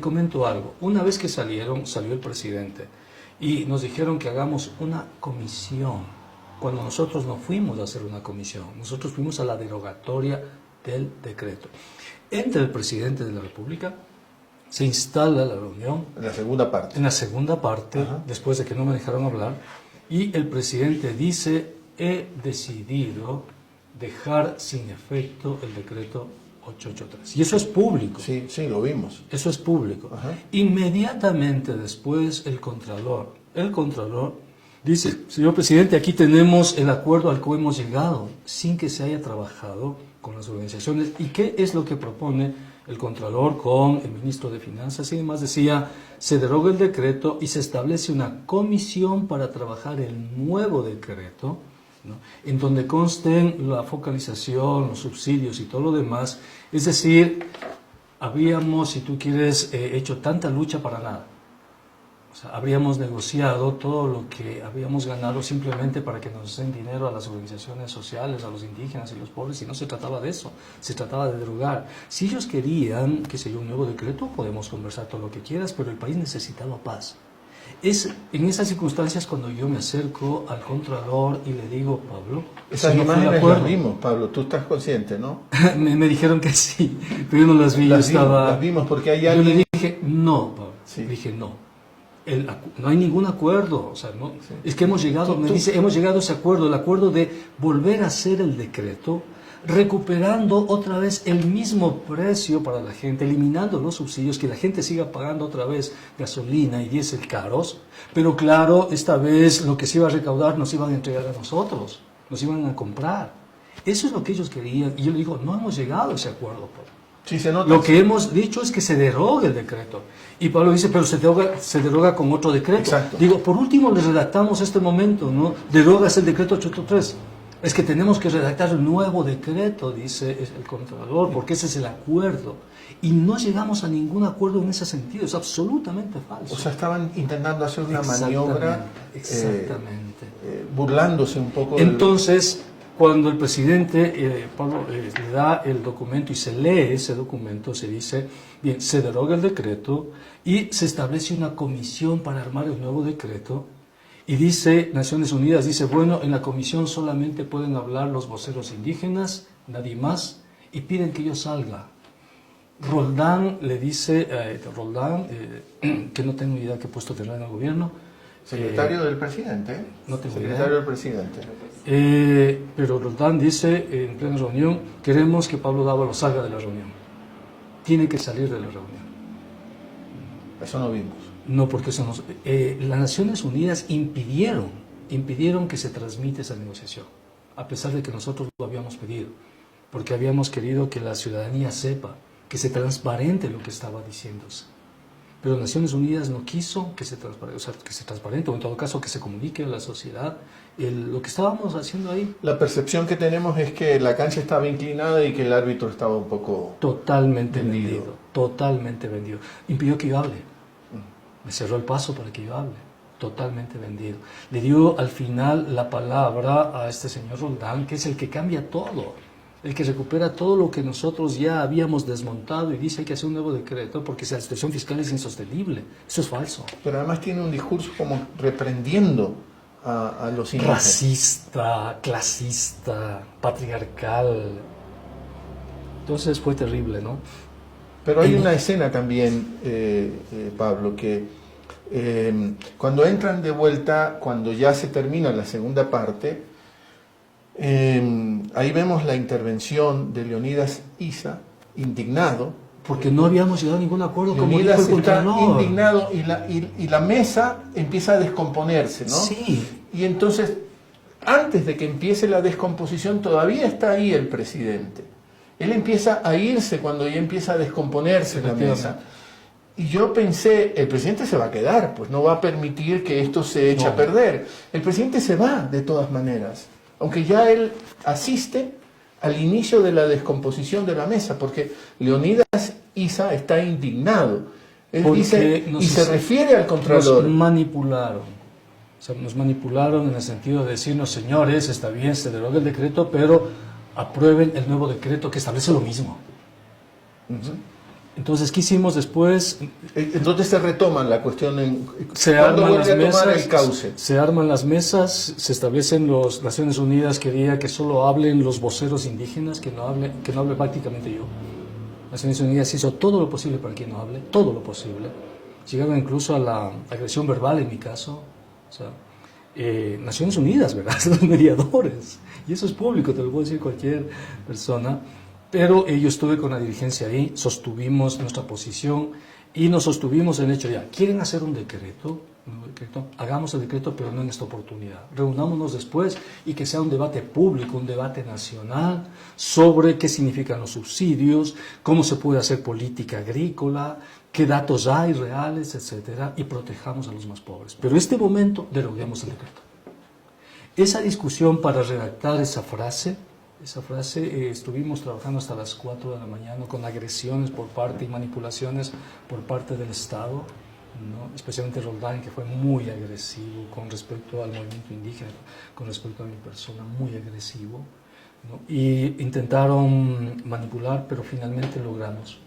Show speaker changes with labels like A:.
A: comento algo. Una vez que salió el presidente y nos dijeron que hagamos una comisión, cuando nosotros no fuimos a hacer una comisión, nosotros fuimos a la derogatoria del decreto. Entra el presidente de la República, se instala la reunión.
B: En la segunda parte.
A: En la segunda parte, ajá, después de que no me dejaron hablar, y el presidente dice: he decidido dejar sin efecto el decreto 883. Y eso es público.
B: Sí, sí, lo vimos.
A: Eso es público. Ajá. Inmediatamente después el Contralor dice: señor presidente, aquí tenemos el acuerdo al que hemos llegado, sin que se haya trabajado con las organizaciones. ¿Y qué es lo que propone el Contralor con el ministro de Finanzas? Y además decía: se deroga el decreto y se establece una comisión para trabajar el nuevo decreto, ¿no?, en donde consten la focalización, los subsidios y todo lo demás. Es decir, habíamos, si tú quieres, hecho tanta lucha para nada. O sea, habríamos negociado todo lo que habíamos ganado simplemente para que nos den dinero a las organizaciones sociales, a los indígenas y los pobres, y no se trataba de eso, se trataba de derogar. Si ellos querían, qué sé yo, un nuevo decreto, podemos conversar todo lo que quieras, pero el país necesitaba paz. Es en esas circunstancias cuando yo me acerco al Contralor y le digo: Pablo,
B: esas imágenes las vimos, Pablo, tú estás consciente, ¿no?
A: me dijeron que sí, pero yo no las vi.
B: Las vimos porque hay alguien...
A: Yo le dije: no, Pablo,
B: sí.
A: Dije: no. No hay ningún acuerdo, o sea, no, sí. Es que hemos llegado, me dice, hemos llegado a ese acuerdo, el acuerdo de volver a hacer el decreto, recuperando otra vez el mismo precio para la gente, eliminando los subsidios, que la gente siga pagando otra vez gasolina y diésel caros, pero claro, esta vez lo que se iba a recaudar nos iban a entregar a nosotros, nos iban a comprar. Eso es lo que ellos querían, y yo le digo: no hemos llegado a ese acuerdo, Pablo.
B: Sí, se nota.
A: Lo que hemos dicho es que se derogue el decreto. Y Pablo dice: pero se deroga con otro decreto.
B: Exacto.
A: Digo: por último le redactamos este momento, ¿no? Derogas el decreto 883. Es que tenemos que redactar el nuevo decreto, dice el Contralor, porque ese es el acuerdo. Y no llegamos a ningún acuerdo en ese sentido, es absolutamente falso.
B: O sea, estaban intentando hacer una maniobra, burlándose un poco.
A: Entonces, cuando el presidente Pablo le da el documento y se lee ese documento, se dice: bien, se deroga el decreto y se establece una comisión para armar el nuevo decreto. Y dice, Naciones Unidas dice: bueno, en la comisión solamente pueden hablar los voceros indígenas, nadie más, y piden que yo salga. Roldán le dice, que no tengo idea qué puesto tendrá en el gobierno.
B: Secretario del presidente.
A: No tengo idea.
B: Secretario del presidente.
A: Pero Roldán dice en plena reunión: queremos que Pablo Dávalo salga de la reunión. Tiene que salir de la reunión.
B: Eso no vimos.
A: No, porque eso no, las Naciones Unidas impidieron que se transmita esa negociación, a pesar de que nosotros lo habíamos pedido, porque habíamos querido que la ciudadanía sepa, que se transparente lo que estaba diciéndose. Pero Naciones Unidas no quiso que se transparente, o en todo caso que se comunique a la sociedad lo que estábamos haciendo ahí.
B: La percepción que tenemos es que la cancha estaba inclinada y que el árbitro estaba un poco...
A: Totalmente vendido, totalmente vendido. Impidió que yo hable. Me cerró el paso para que yo hable. Totalmente vendido. Le dio al final la palabra a este señor Roldán, que es el que cambia todo, el que recupera todo lo que nosotros ya habíamos desmontado y dice: hay que hacer un nuevo decreto porque la situación fiscal es insostenible. Eso es falso.
B: Pero además tiene un discurso como reprendiendo a los indígenas.
A: Racista, clasista, patriarcal. Entonces fue terrible, ¿no?
B: Pero hay una escena también, Pablo, que cuando entran de vuelta, cuando ya se termina la segunda parte, ahí vemos la intervención de Leonidas Issa, indignado.
A: Porque no habíamos llegado a ningún acuerdo.
B: Leonidas está indignado y la mesa empieza a descomponerse, ¿no?
A: Sí.
B: Y entonces, antes de que empiece la descomposición, todavía está ahí el presidente. Él empieza a irse cuando ya empieza a descomponerse la mesa. Y yo pensé: el presidente se va a quedar, pues no va a permitir que esto se eche a perder. El presidente se va de todas maneras, aunque ya él asiste al inicio de la descomposición de la mesa, porque Leonidas Issa está indignado. Él dice, y se refiere al Contralor.
A: Nos manipularon. O sea, nos manipularon en el sentido de decirnos: señores, está bien, se deroga el decreto, pero aprueben el nuevo decreto que establece lo mismo. Entonces, ¿qué hicimos después?
B: Entonces se retoman la cuestión
A: Se
B: ¿cuándo
A: arman las
B: vuelve a tomar
A: mesas,
B: el cauce?
A: se arman las mesas, se establecen las Naciones Unidas quería que solo hablen los voceros indígenas, que no hable prácticamente yo. Naciones Unidas hizo todo lo posible para que no hable, todo lo posible. Llegaron incluso a la agresión verbal en mi caso. O sea, Naciones Unidas, ¿verdad? Los mediadores. Y eso es público, te lo puede decir cualquier persona. Pero yo estuve con la dirigencia ahí, sostuvimos nuestra posición y nos sostuvimos en el hecho, ya, ¿quieren hacer un decreto? Hagamos el decreto, pero no en esta oportunidad. Reunámonos después y que sea un debate público, un debate nacional sobre qué significan los subsidios, cómo se puede hacer política agrícola, qué datos hay reales, etcétera, y protejamos a los más pobres. Pero en este momento deroguemos el decreto. Esa discusión para redactar esa frase, estuvimos trabajando hasta las 4 de la mañana con agresiones por parte y manipulaciones por parte del Estado, ¿no? Especialmente Roldán, que fue muy agresivo con respecto al movimiento indígena, con respecto a mi persona, muy agresivo, ¿no? Y intentaron manipular, pero finalmente logramos